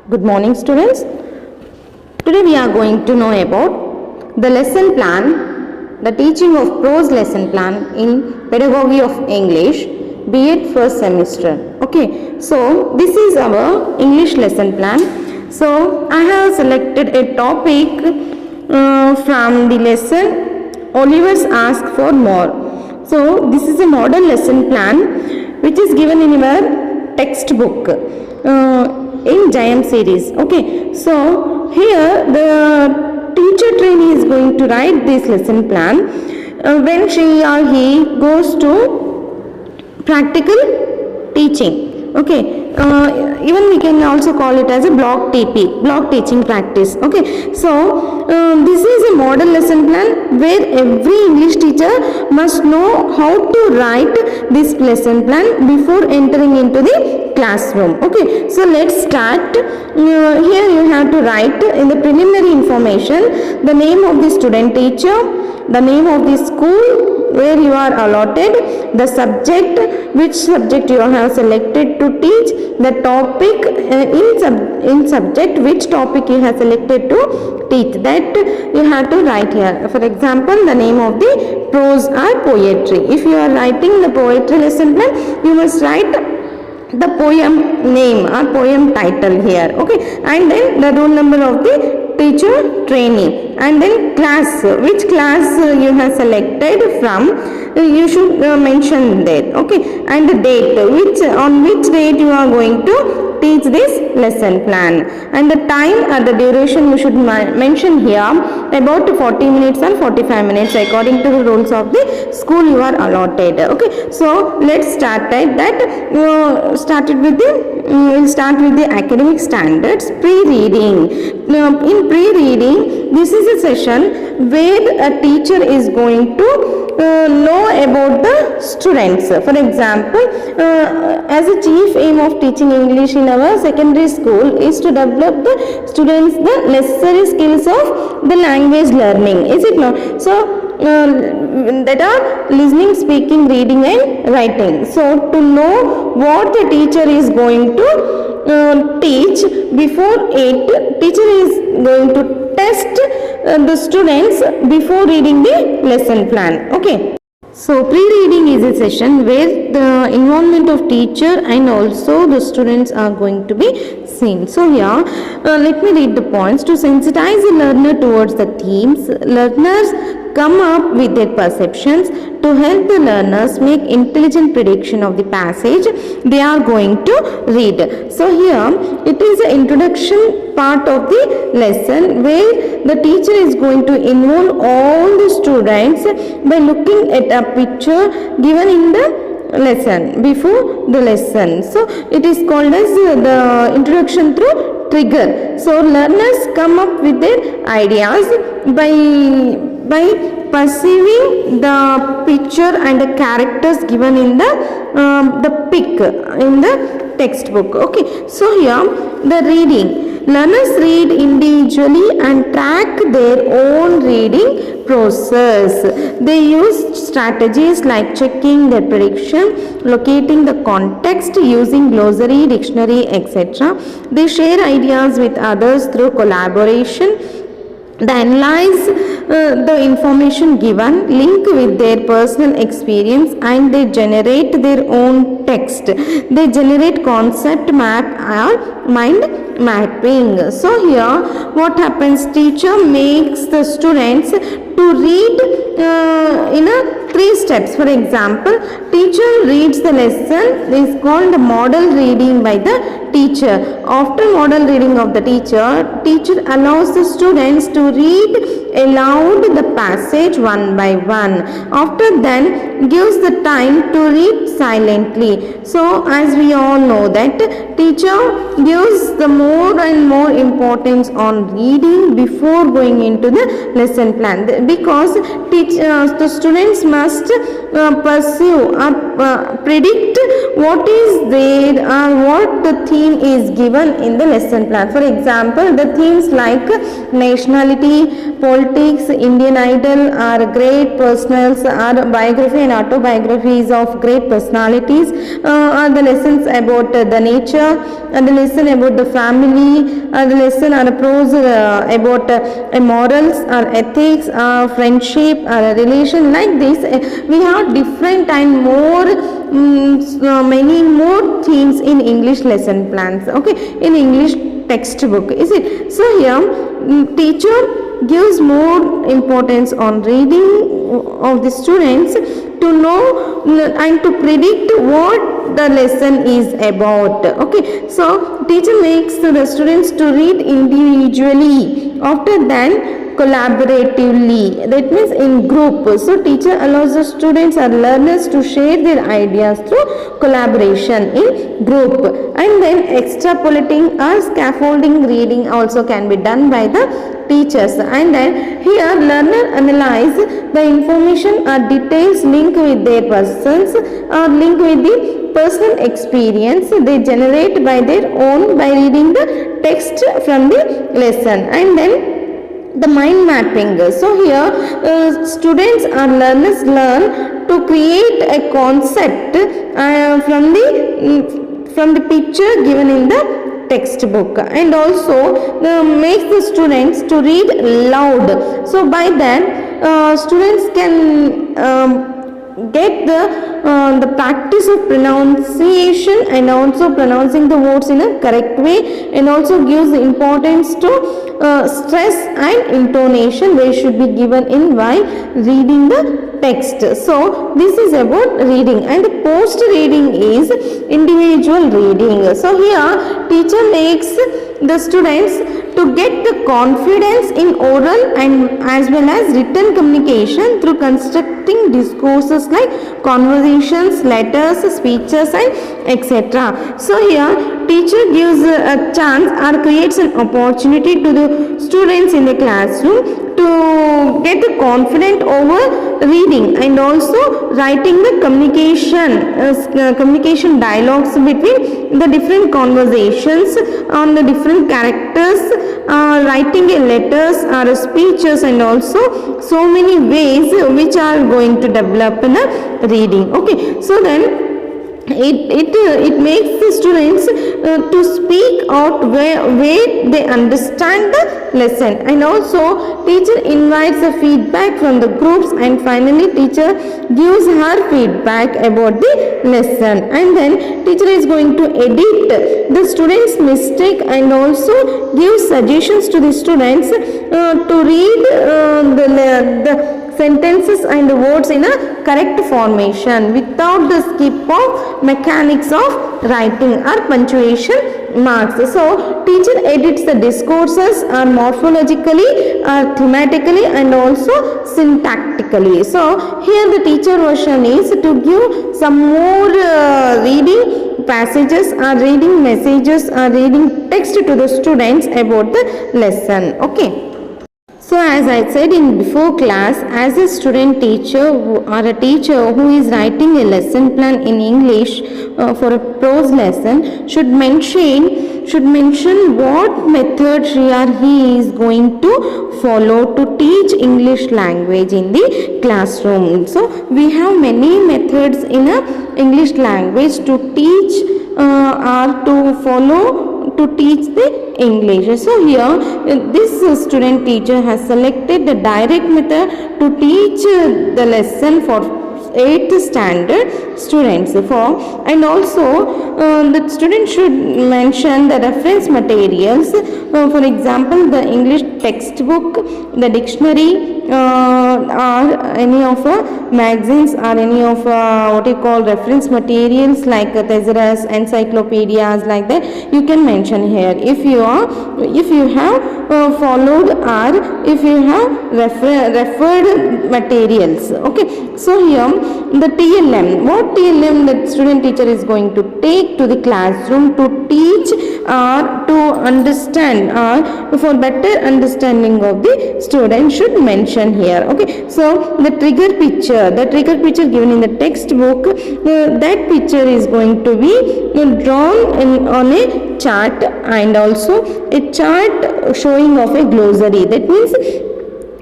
Good morning, students. Today we are going to know about the lesson plan, the teaching of prose lesson plan in pedagogy of English, B.Ed first semester. Okay, so this is our English lesson plan. So I have selected a topic from the lesson Oliver's Ask for More. So this is a model lesson plan which is given in your textbook in Giant series. Okay, so here the teacher trainee is going to write this lesson plan when she or he goes to practical teaching. Okay, even we can also call it as a block teaching practice. Okay, so this is a model lesson plan where every English teacher must know how to write this lesson plan before entering into the classroom. Okay, so let's start. Here you have to write in the preliminary information the name of the student teacher, the name of the school where you are allotted, the subject, which subject you have selected to teach, the topic in subject, which topic you have selected to teach, that you have to write here. For example, the name of the prose or poetry. If you are writing the poetry lesson plan, you must write the poem name or poem title here. Okay, and then the roll number of the teacher trainee, and then class, which class you have selected from, you should mention there. Okay, and the date, on which date you are going to teach this lesson plan, and the time or the duration you should mention here, about 40 minutes and 45 minutes according to the rules of the school you are allotted. Okay, so let's start at that. We'll start with the academic standards. Pre-reading. In pre-reading, this is a session where a teacher is going to know about the students. For example, as a chief aim of teaching English in our secondary school is to develop the students the necessary skills of the language learning. Is it not? So that are listening, speaking, reading and writing. So to know what the teacher is going to teach, before it, teacher is going to test the students before reading the lesson plan. Okay. So pre-reading is a session where the involvement of teacher and also the students are going to be seen. So here, let me read the points. To sensitize the learner towards the themes, learners come up with their perceptions. To help the learners make intelligent prediction of the passage they are going to read. So here, it is the introduction part of the lesson where the teacher is going to involve all the students by looking at a picture given in the lesson, before the lesson. So it is called as the introduction through trigger. So learners come up with their ideas by perceiving the picture and the characters given in the pic in the textbook. Okay, so here the reading. Learners read individually and track their own reading process. They use strategies like checking their prediction, locating the context, using glossary, dictionary, etc. They share ideas with others through collaboration. They analyze the information given, link with their personal experience, and they generate their own text. They generate concept map or mind mapping. So here what happens, teacher makes the students to read in a 3 steps. For example, teacher reads the lesson is called model reading by the teacher. After model reading of the teacher allows the students to read aloud the passage one by one. After then gives the time to read silently. So as we all know that teacher gives the more and more importance on reading before going into the lesson plan, because the students must pursue or predict what is there or what the theme is given in the lesson plan. For example, the themes like nationality, politics, Indian Idol, or great personals, or biography and autobiographies of great personalities, or the lessons about the nature, and the lesson about the family, or the lesson or a prose about morals or ethics or friendship or a relation. Like this, we have different and more many more themes in English lesson plans, okay, in English textbook, is it? So here teacher gives more importance on reading of the students to know and to predict what the lesson is about, okay. So teacher makes the students to read individually, after then collaboratively, that means in group. So teacher allows the students or learners to share their ideas through collaboration in group. And then extrapolating or scaffolding reading also can be done by the teachers. And then here learner analyze the information or details linked with their persons or linked with the personal experience they generate by their own by reading the text from the lesson. And then the mind mapping. So here students or learners learn to create a concept from the picture given in the textbook, and also makes the students to read loud. So by that students can get the practice of pronunciation and also pronouncing the words in a correct way, and also gives the importance to stress and intonation they should be given in while reading the text. So this is about reading. And the post reading is individual reading. So here teacher makes the students to get the confidence in oral and as well as written communication through constructing discourses like conversations, letters, speeches and etc. So here teacher gives a chance or creates an opportunity to the students in the classroom to get the confident over reading and also writing the communication dialogues between the different conversations on the different characters, writing letters or speeches, and also so many ways which are going to develop in a reading, okay. So then it makes the students to speak out where they understand the lesson, and also teacher invites the feedback from the groups, and finally teacher gives her feedback about the lesson. And then teacher is going to edit the students mistake and also give suggestions to the students to read the sentences and the words in a correct formation without the skip of mechanics of writing or punctuation marks. So teacher edits the discourses morphologically, thematically and also syntactically. So here the teacher version is to give some more reading passages or reading messages or reading text to the students about the lesson, okay. So as I said in before class, as a student teacher or a teacher who is writing a lesson plan in English for a prose lesson should mention what method she or he is going to follow to teach English language in the classroom. So we have many methods in a English language to teach or to follow to teach the English. So here this student teacher has selected the direct method to teach the lesson for 8th standard students for, and also the student should mention the reference materials, for example the English textbook, the dictionary or any of magazines or any of what you call reference materials like thesaurus, encyclopedias, like that you can mention here if you have followed or if you have referred materials, okay. So here the TLM, what TLM the student teacher is going to take to the classroom to teach or to understand or for better understanding of the student should mention here, okay. So the trigger picture given in the textbook, that picture is going to be drawn on a chart and also a chart showing of a glossary. That means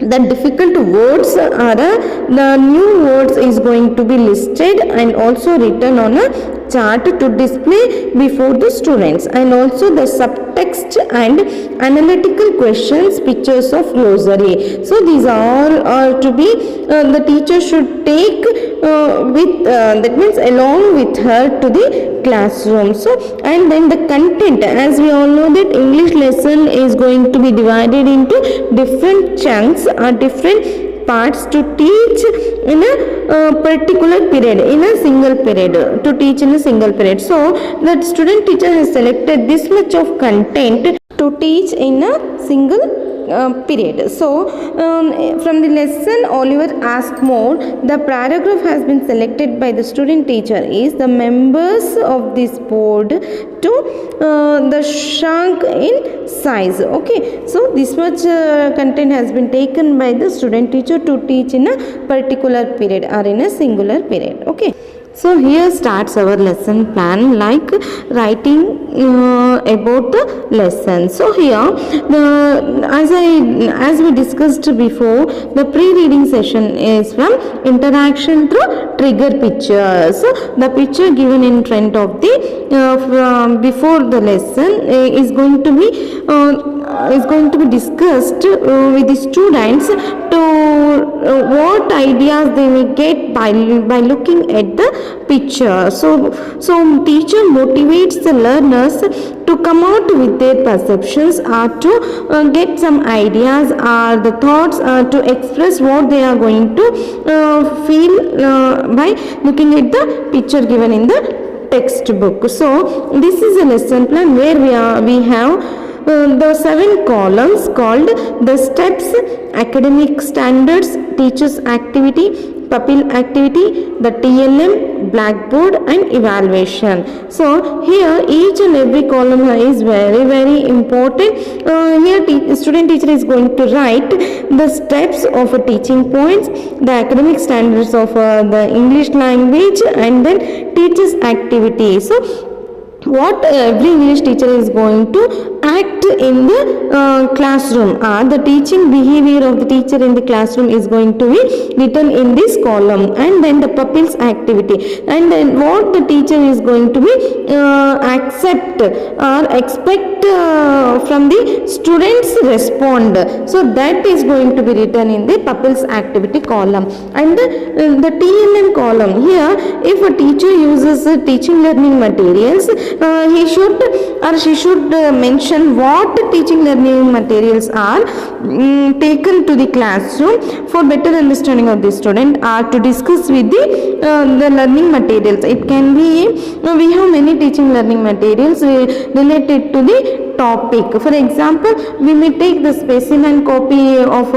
the difficult words are the new words is going to be listed and also written on a chart to display before the students, and also the subtext and analytical questions, pictures of glossary. So these all are to be the teacher should take with that means along with her to the classroom. So and then the content, as we all know that English lesson is going to be divided into different chunks or different parts to teach in a particular period, in a single period, to teach in a single period. So the student teacher has selected this much of content to teach in a single period. So from the lesson Oliver asked more, the paragraph has been selected by the student teacher is the members of this board to the shrunk in size. Okay, so this much content has been taken by the student teacher to teach in a particular period or in a singular period. Okay. So here starts our lesson plan, like writing about the lesson. So here as we discussed before, the pre-reading session is from interaction through trigger picture. So the picture given in front of the before the lesson is going to be discussed with the students to what ideas they may get by looking at the picture. So teacher motivates the learners to come out with their perceptions or to get some ideas or the thoughts to express what they are going to feel by looking at the picture given in the textbook. So this is a lesson plan where we have the 7 columns called the steps, academic standards, teachers activity, pupil activity, the TLM, blackboard and evaluation. So here each and every column is very important. Here student teacher is going to write the steps of a teaching points, the academic standards of the English language, and then teachers activity. So what every English teacher is going to act in the classroom, or the teaching behavior of the teacher in the classroom is going to be written in this column, and then the pupils activity, and then what the teacher is going to be accept or expect from the students respond. So that is going to be written in the pupils activity column. And the TLM column, here if a teacher uses teaching learning materials, he should or she should mention what teaching learning materials are taken to the classroom for better understanding of the student, or to discuss with the learning materials. It can be we have many teaching learning materials related to the topic. For example, we may take the specimen copy of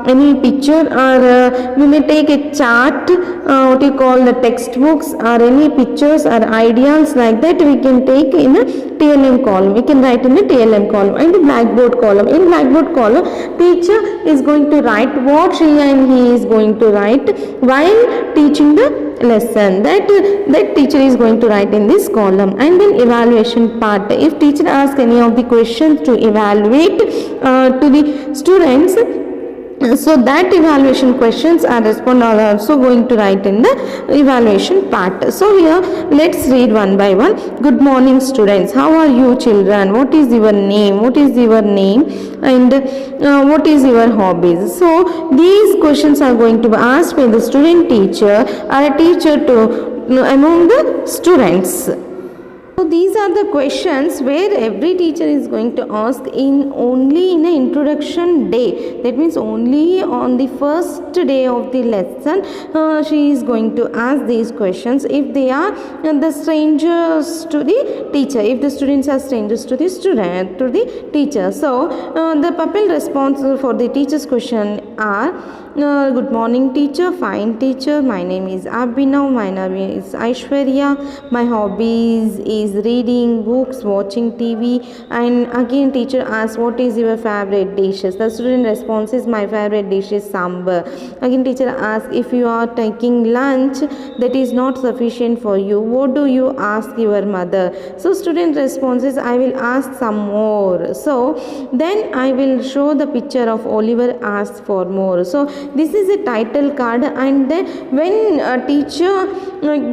any picture, or we may take a chart, what you call the textbooks, or any pictures or ideas like that we can take in a TLM column. We can write in a TLM column. And the blackboard column, in blackboard column teacher is going to write what she and he is going to write while teaching the lesson. That teacher is going to write in this column. And then evaluation part, if teacher asks any of the questions to evaluate to the students, so that evaluation questions are also going to write in the evaluation part. So here let's read one by one. Good morning students, how are you children, what is your name, and what is your hobbies. So these questions are going to be asked by the student teacher or a teacher to among the students. So these are the questions where every teacher is going to ask only in an introduction day. That means only on the first day of the lesson she is going to ask these questions if they are the strangers to the teacher, if the students are strangers to the teacher. So the pupil response for the teacher's question are good morning teacher, fine teacher, my name is Abhinav, my name is Aishwarya, my hobbies is is reading books, watching TV. And again teacher asks, what is your favorite dishes? The student responds is, my favorite dish is sambar. Again teacher asks, if you are taking lunch that is not sufficient for you, what do you ask your mother? So student responses, I will ask some more. So then I will show the picture of Oliver asks for more. So this is a title card, and then when a teacher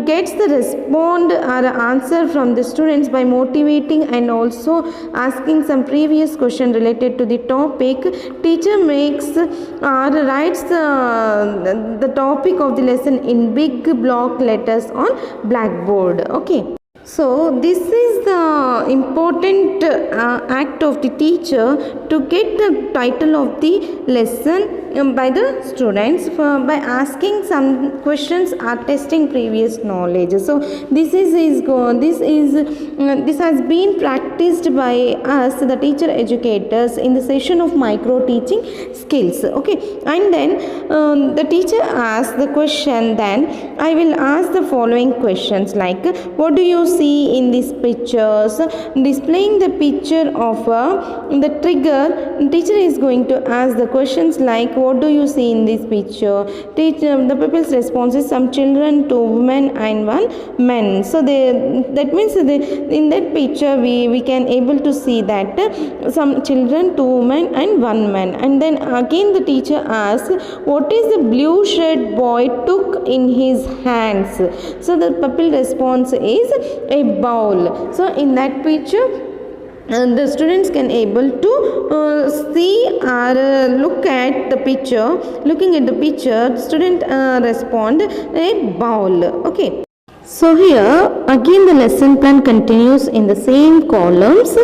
gets the respond or answer from the students by motivating and also asking some previous question related to the topic, teacher makes or writes the topic of the lesson in big block letters on blackboard. Okay. So this is the important act of the teacher to get the title of the lesson by the students by asking some questions or testing previous knowledge. So this has been practiced by us, the teacher educators, in the session of micro teaching skills. Okay, and then the teacher asks the question, then I will ask the following questions like, what do you see in these pictures? Displaying the picture of the trigger, teacher is going to ask the questions like, what do you see in this picture? The pupil's response is, some children, 2 women and 1 man. So that means in that picture we can able to see that some children, 2 women and 1 man. And then again the teacher asks, what is the blue shirt boy took in his hands? So the pupil response is a bowl. So in that picture the students can able to see or look at the picture. Looking at the picture, student respond a bowl. Okay. So here again the lesson plan continues in the same columns.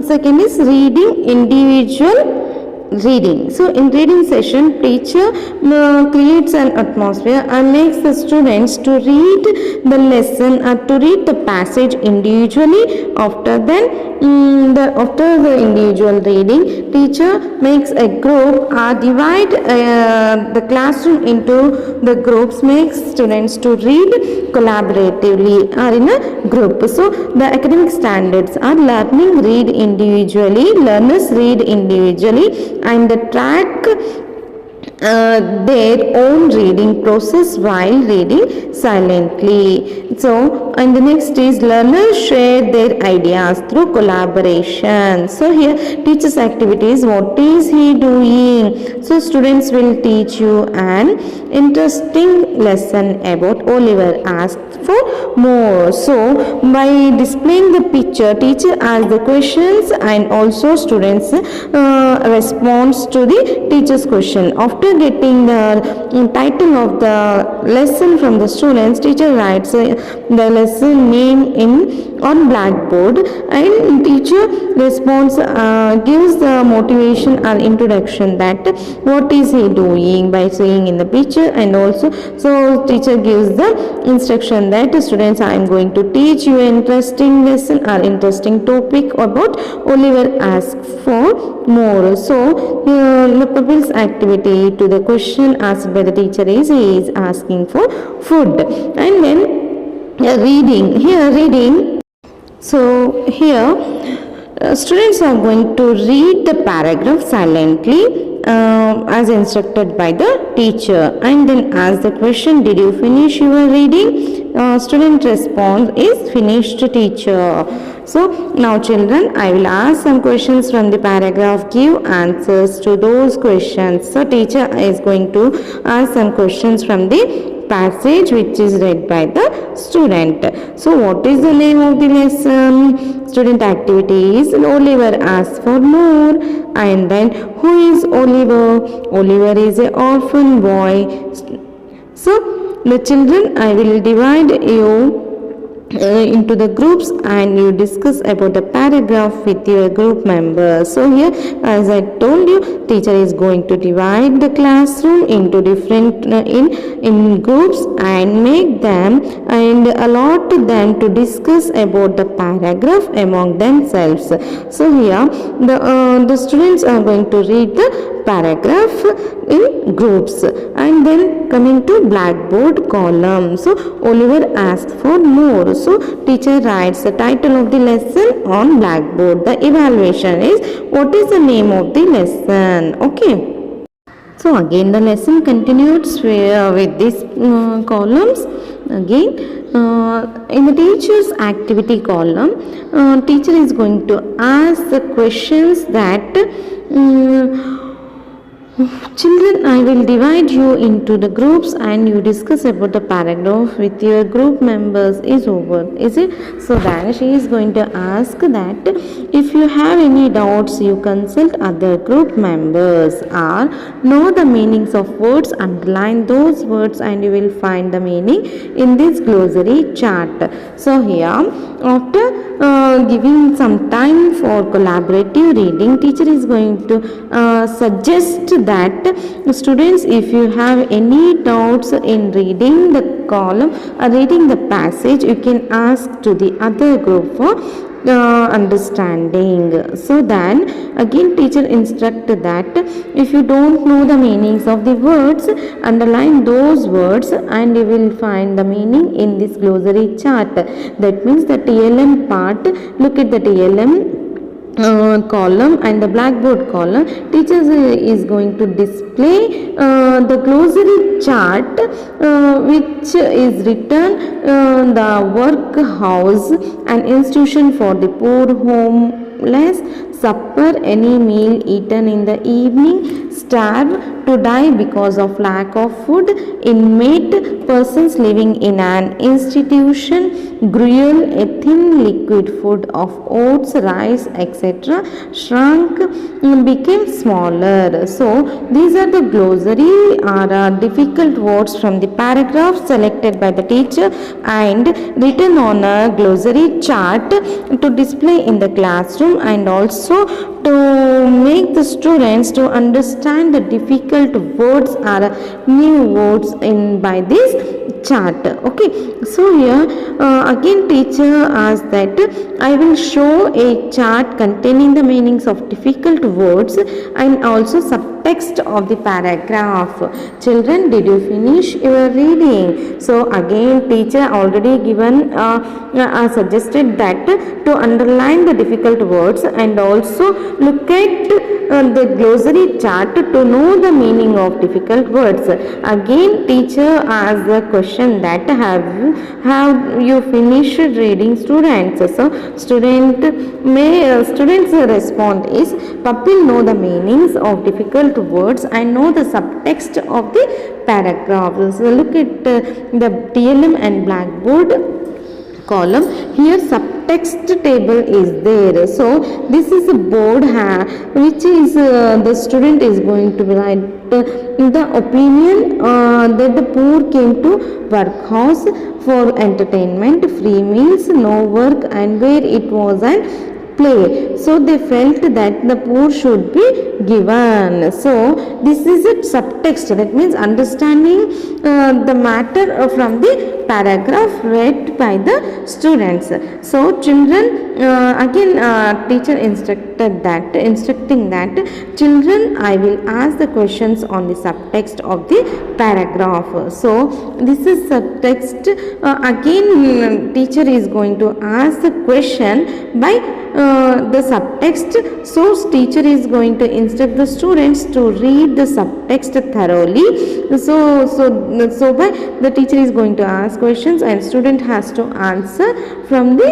Second is reading individual reading. So in reading session, teacher creates an atmosphere and makes the students to read the lesson or to read the passage individually. After the individual reading, teacher makes a group or divide the classroom into the groups, makes students to read collaboratively or in a group. So the academic standards are learning read individually, learners read individually, and track their own reading process while reading silently. So, and the next is learners share their ideas through collaboration. So here teacher's activities, what is he doing? So students will teach you an interesting lesson about Oliver asked for more. So by displaying the picture, teacher asks the questions and also students responds to the teacher's question. After getting the title of the lesson from the students, teacher writes the lesson name on blackboard, and teacher responds gives the motivation or introduction that what is he doing by saying in the picture, and also so teacher gives the instruction that students, I am going to teach you an interesting lesson or interesting topic about Oliver asks for more. So the pupil's activity to the question asked by the teacher is he is asking for food. And then reading. So here students are going to read the paragraph silently as instructed by the teacher, and then ask the question, did you finish your reading? Student response is finished, teacher. So now children, I will ask some questions from the paragraph, give answers to those questions. So teacher is going to ask some questions from the passage which is read by the student. So what is the name of the lesson? Student activity is Oliver asks for more. And then who is Oliver? Oliver is an orphan boy. So the children, I will divide you into the groups and you discuss about the paragraph with your group members. So here, as I told you, teacher is going to divide the classroom into different in groups and make them and allot them to discuss about the paragraph among themselves. So here the students are going to read the paragraph in groups. And then coming to blackboard column. So Oliver asks for more. So teacher writes the title of the lesson on blackboard. The evaluation is what is the name of the lesson. Okay. So again the lesson continues with these columns. Again in the teacher's activity column, teacher is going to ask the questions that children, I will divide you into the groups and you discuss about the paragraph with your group members is over. Is it? So then she is going to ask that if you have any doubts, you consult other group members or know the meanings of words, underline those words and you will find the meaning in this glossary chart. So here after giving some time for collaborative reading, teacher is going to suggest that students, if you have any doubts in reading the column or reading the passage, you can ask to the other group for understanding. So then again teacher instructed that if you don't know the meanings of the words, underline those words and you will find the meaning in this glossary chart. That means the TLM part, look at the TLM column and the blackboard column. Teacher is going to display the glossary chart which is written the workhouse, an institution for the poor, homeless, supper, any meal eaten in the evening, starve, to die because of lack of food, inmate, persons living in an institution, gruel, a thin liquid food of oats, rice, etc., shrunk, became smaller. So these are the glossary or difficult words from the paragraph selected by the teacher and written on a glossary chart to display in the classroom and also to make the students to understand the difficult words or new words in by this chart. Okay, so here again teacher asked that I will show a chart containing the meanings of difficult words and also subtext of the paragraph. Children, did you finish your reading? So again teacher already given suggested that to underline the difficult words and also look at the glossary chart to know the meaning of difficult words. Again teacher asked the question that have you finished reading, students? So students respond is Papil know the meanings of difficult words and know the subtext of the paragraph. So look at the TLM and blackboard column. Here subtext table is there. So this is a board which is the student is going to write the opinion that the poor came to workhouse for entertainment, free meals, no work, and where it was an play. So they felt that the poor should be given. So this is a subtext, that means understanding the matter from the paragraph read by the students. So children, again teacher instructing that children, I will ask the questions on the subtext of the paragraph. So this is subtext. Again teacher is going to ask the question by the subtext. So teacher is going to instruct the students to read the subtext thoroughly. So by the teacher is going to ask questions and student has to answer from the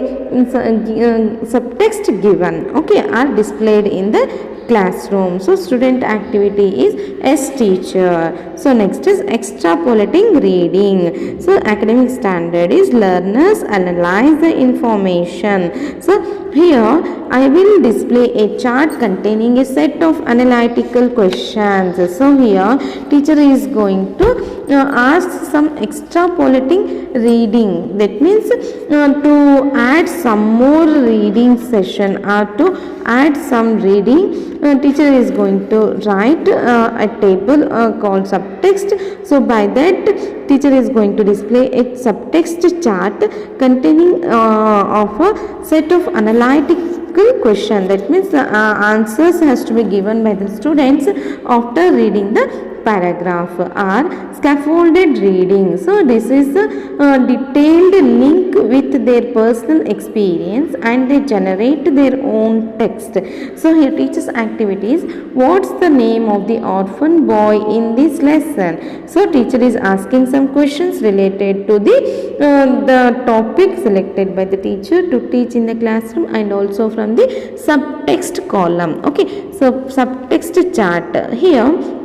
subtext given, okay, are displayed in the classroom. So student activity is S teacher. So next is extrapolating reading. So academic standard is learners analyze the information. So here I will display a chart containing a set of analytical questions. So here teacher is going to ask some extrapolating reading. That means to add some more reading session or to add some reading, teacher is going to write a table called subtext. So by that, teacher is going to display a subtext chart containing of a set of analytical question. That means the answers has to be given by the students after reading the paragraph or scaffolded reading. So this is a detailed link with their personal experience and they generate their own text. So here teacher's activities, what's the name of the orphan boy in this lesson? So teacher is asking some questions related to the topic selected by the teacher to teach in the classroom and also from the subtext column. Okay, so subtext chart here,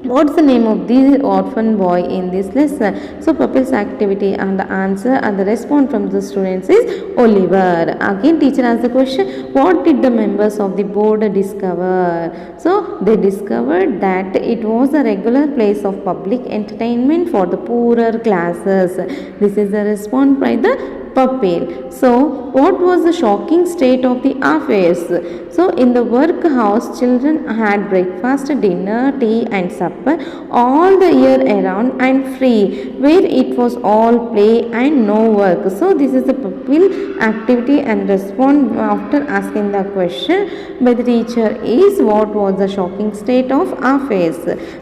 what's the name of the orphan boy in this lesson? So pupils activity and the answer and the response from the students is Oliver. Again teacher asks the question, what did the members of the board discover? So they discovered that it was a regular place of public entertainment for the poorer classes. This is the response by the pupil. So what was the shocking state of the affairs? So in the workhouse, children had breakfast, dinner, tea and supper all the year around and free, where it was all play and no work. So this is the pupil activity and response after asking the question by the teacher is, what was the shocking state of affairs?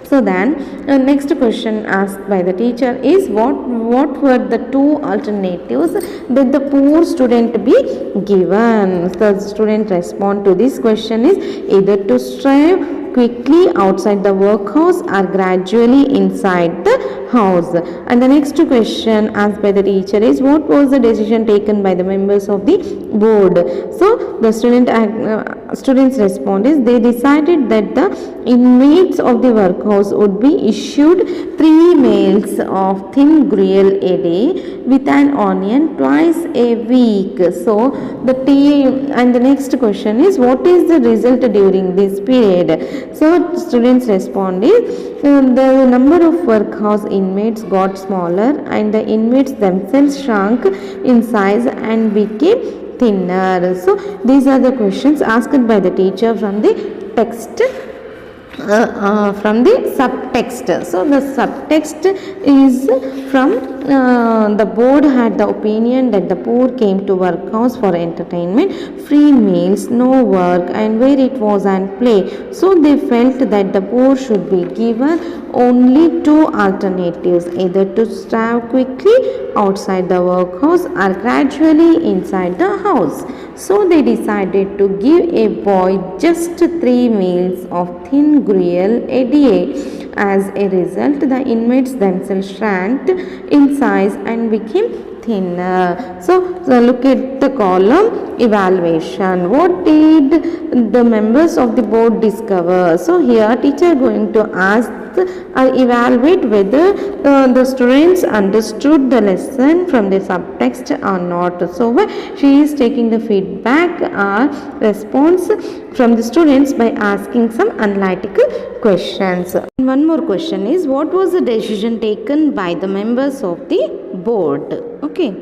So then next question asked by the teacher is, what were the two alternatives that the poor student be given? The student respond to this question is either to strive quickly outside the workhouse or gradually inside the house. And the next question asked by the teacher is, what was the decision taken by the members of the board? So the students respond is, they decided that the inmates of the workhouse would be issued 3 meals of thin gruel a day with an onion twice a week. So the and the next question is, what is the result during this period? So students respond is, the number of workhouse inmates got smaller and the inmates themselves shrunk in size and became thinner. So these are the questions asked by the teacher from the text, from the subtext. So the subtext is from the board had the opinion that the poor came to workhouse for entertainment, free meals, no work and where it was and play. So they felt that the poor should be given only 2 alternatives, either to starve quickly outside the workhouse or gradually inside the house. So they decided to give a boy just 3 meals of thin gruel a day. As a result, the inmates themselves shrank in size and became thinner. So look at the column evaluation. What did the members of the board discover? So here teacher going to ask or evaluate whether the students understood the lesson from the subtext or not. So she is taking the feedback or response from the students by asking some analytical questions. One more question is, what was the decision taken by the members of the board? Okay.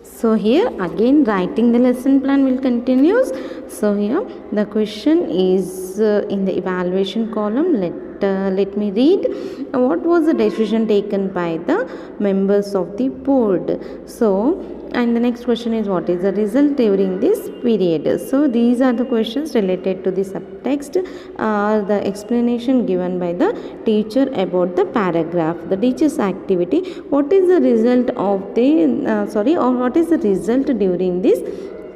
So here again writing the lesson plan will continues. So here the question is in the evaluation column. Let me read. What was the decision taken by the members of the board? So, and the next question is, what is the result during this period? So these are the questions related to the subtext, the explanation given by the teacher about the paragraph. The teacher's activity, what is the result of the what is the result during this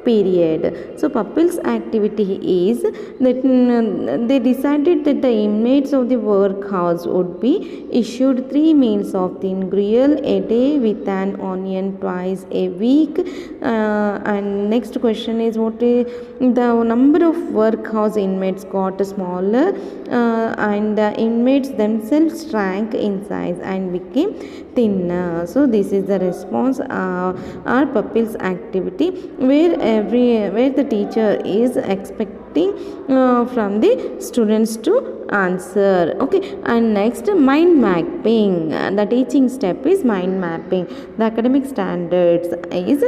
period? So pupils activity is that they decided that the inmates of the workhouse would be issued 3 meals of thin gruel a day with an onion twice a week. And next question is, what is the number of workhouse inmates got smaller and the inmates themselves shrank in size and became thinner. So this is the response our pupils activity, where where the teacher is expecting from the students to answer. Okay, and next, mind mapping. The teaching step is mind mapping. The academic standards is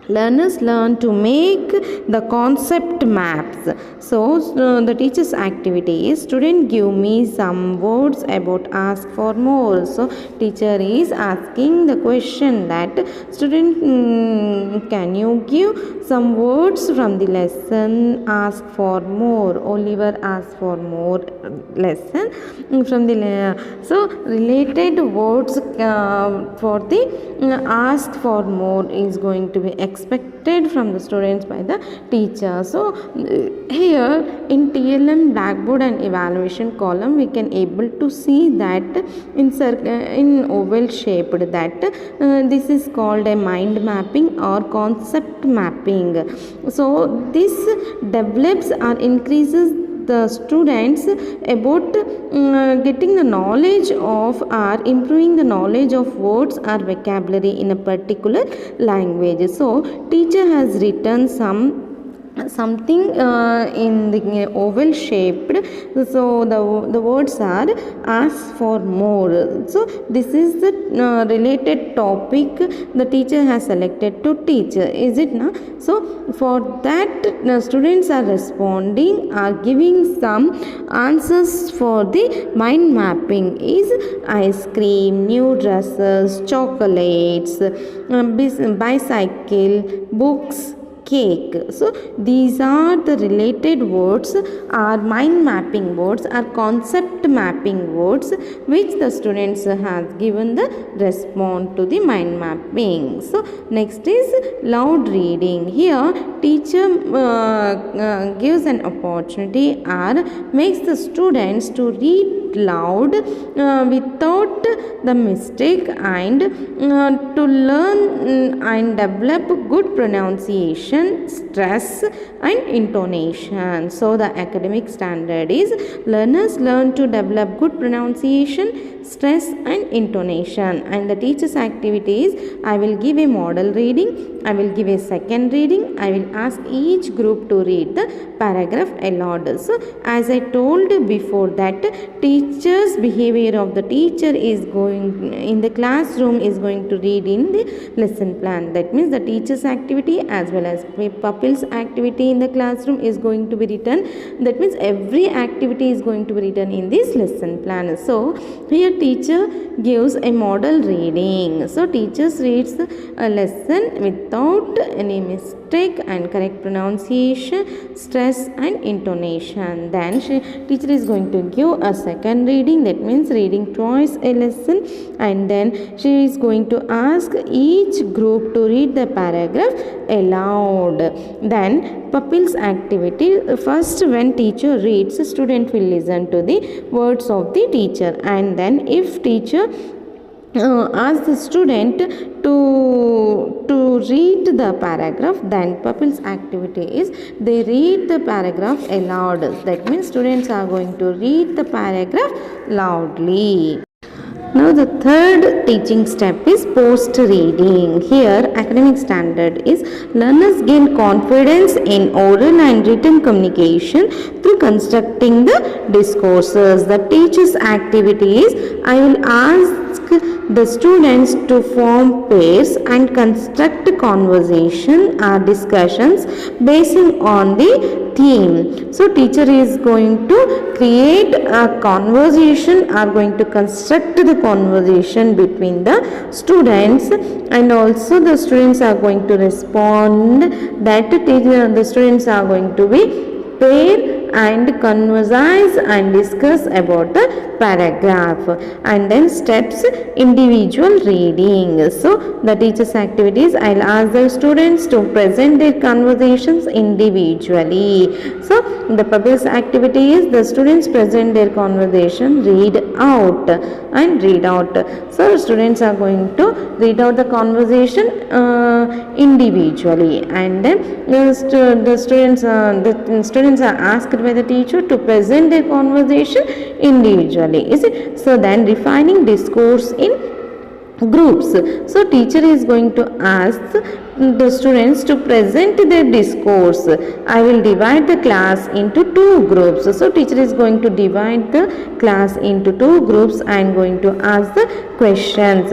learners learn to make the concept maps. So the teacher's activity is student give me some words about ask for more. So teacher is asking the question that student, can you give some words from the lesson ask for more? Oliver ask for more lesson from the so related words for the ask for more is going to be expected from the students by the teacher. So here in TLM blackboard and evaluation column we can able to see that in oval shaped that this is called a mind mapping or concept mapping. So this develops or increases the students about getting the knowledge of or improving the knowledge of words or vocabulary in a particular language. So teacher has written something in the oval shaped. So the words are ask for more. So this is the related topic the teacher has selected to teach, is it now? So for that students are responding, are giving some answers for the mind mapping is ice cream, new dresses, chocolates, bicycle, books, cake. So these are the related words, are mind mapping words, are concept mapping words which the students have given the response to the mind mapping. So next is loud reading. Here teacher gives an opportunity or makes the students to read loud without the mistake and to learn and develop good pronunciation, stress and intonation. So the academic standard is learners learn to develop good pronunciation, stress and intonation. And the teacher's activities, I will give a model reading, I will give a second reading, I will ask each group to read the paragraph aloud. So as I told before that teacher's behavior of the teacher is going in the classroom is going to read in the lesson plan. That means the teacher's activity as well as pupil's activity in the classroom is going to be written. That means every activity is going to be written in this lesson plan. So here teacher gives a model reading. So teacher reads a lesson without any mistake and correct pronunciation, stress and intonation. Then teacher is going to give a second reading, that means reading twice a lesson, and then she is going to ask each group to read the paragraph aloud. Then pupils activity, first when teacher reads, student will listen to the words of the teacher, and then if teacher ask the student to read the paragraph, then pupils activity is they read the paragraph aloud. That means students are going to read the paragraph loudly. Now the third teaching step is post reading. Here academic standard is learners gain confidence in oral and written communication through constructing the discourses. The teacher's activity is I will ask the students to form pairs and construct conversation or discussions basing on the theme. So teacher is going to create a conversation, are going to construct the conversation between the students, and also the students are going to respond. That the students are going to be pair and converse and discuss about the paragraph. And then steps, individual reading. So the teacher's activities, I'll ask the students to present their conversations individually. So the pupils activity is the students present their conversation, read out and read out. So students are going to read out the conversation individually, and then the students are asked by the teacher to present their conversation individually, is it? So then refining discourse in groups. So teacher is going to ask the students to present their discourse. I will divide the class into two groups. So teacher is going to divide the class into two groups and going to ask the questions.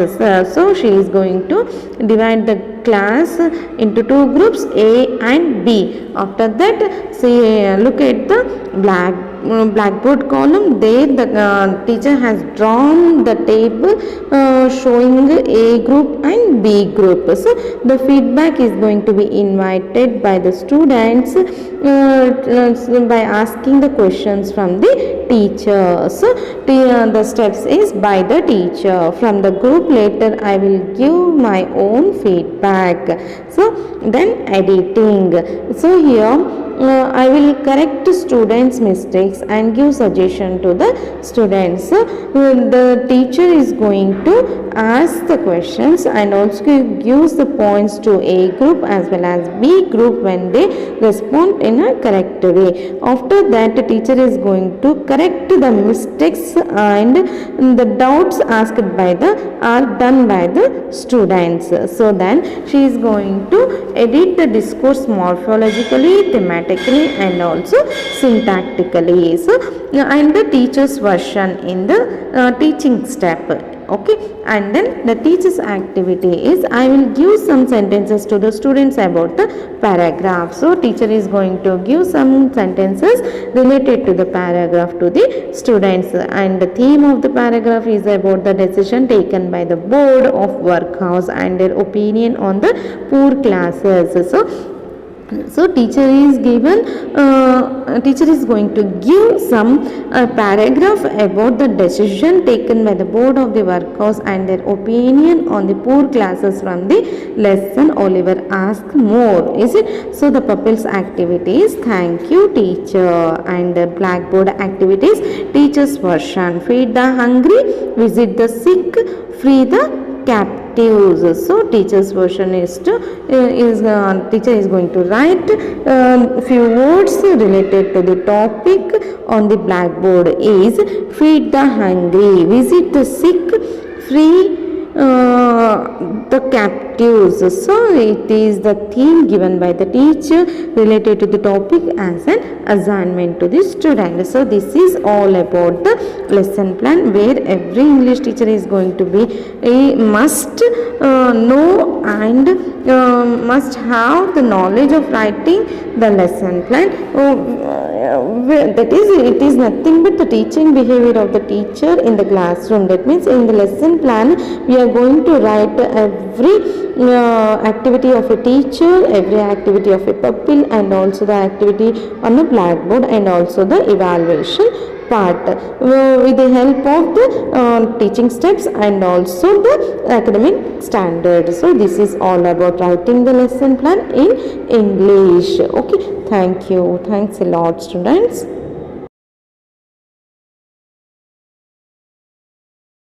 So she is going to divide the class into two groups, A and B. After that, see, look at the blackboard column. There the teacher has drawn the table showing A group and B group. So the feedback is going to be invited by the students by asking the questions from the teacher. So the steps is by the teacher. From the group later I will give my own feedback. So then editing. So here I will correct students mistakes and give suggestion to the students. The teacher is going to ask the questions and also gives the points to A group as well as B group when they respond in a correct way. After that, the teacher is going to correct the mistakes and the doubts asked by the are done by the students. So then she is going to edit the discourse morphologically, thematically and also syntactically. So and the teacher's version in the teaching step. Okay, and then the teacher's activity is I will give some sentences to the students about the paragraph. So teacher is going to give some sentences related to the paragraph to the students, and the theme of the paragraph is about the decision taken by the board of workhouse and their opinion on the poor classes. So teacher is going to give some paragraph about the decision taken by the board of the workhouse and their opinion on the poor classes from the lesson Oliver asked more. Is it? So the pupils activities, thank you teacher, and the blackboard activities, teacher's version, feed the hungry, visit the sick, free the captives. So teacher's version is teacher is going to write few words related to the topic on the blackboard is feed the hungry, visit the sick, free the captives. So it is the theme given by the teacher related to the topic as an assignment to the student. So this is all about the lesson plan, where every English teacher is going to be must know and must have the knowledge of writing the lesson plan. That is, it is nothing but the teaching behavior of the teacher in the classroom. That means in the lesson plan we are going to write every activity of a teacher, every activity of a pupil, and also the activity on the blackboard, and also the evaluation part with the help of the teaching steps and also the academic standards. So this is all about writing the lesson plan in English. Okay, thank you. Thanks a lot, students.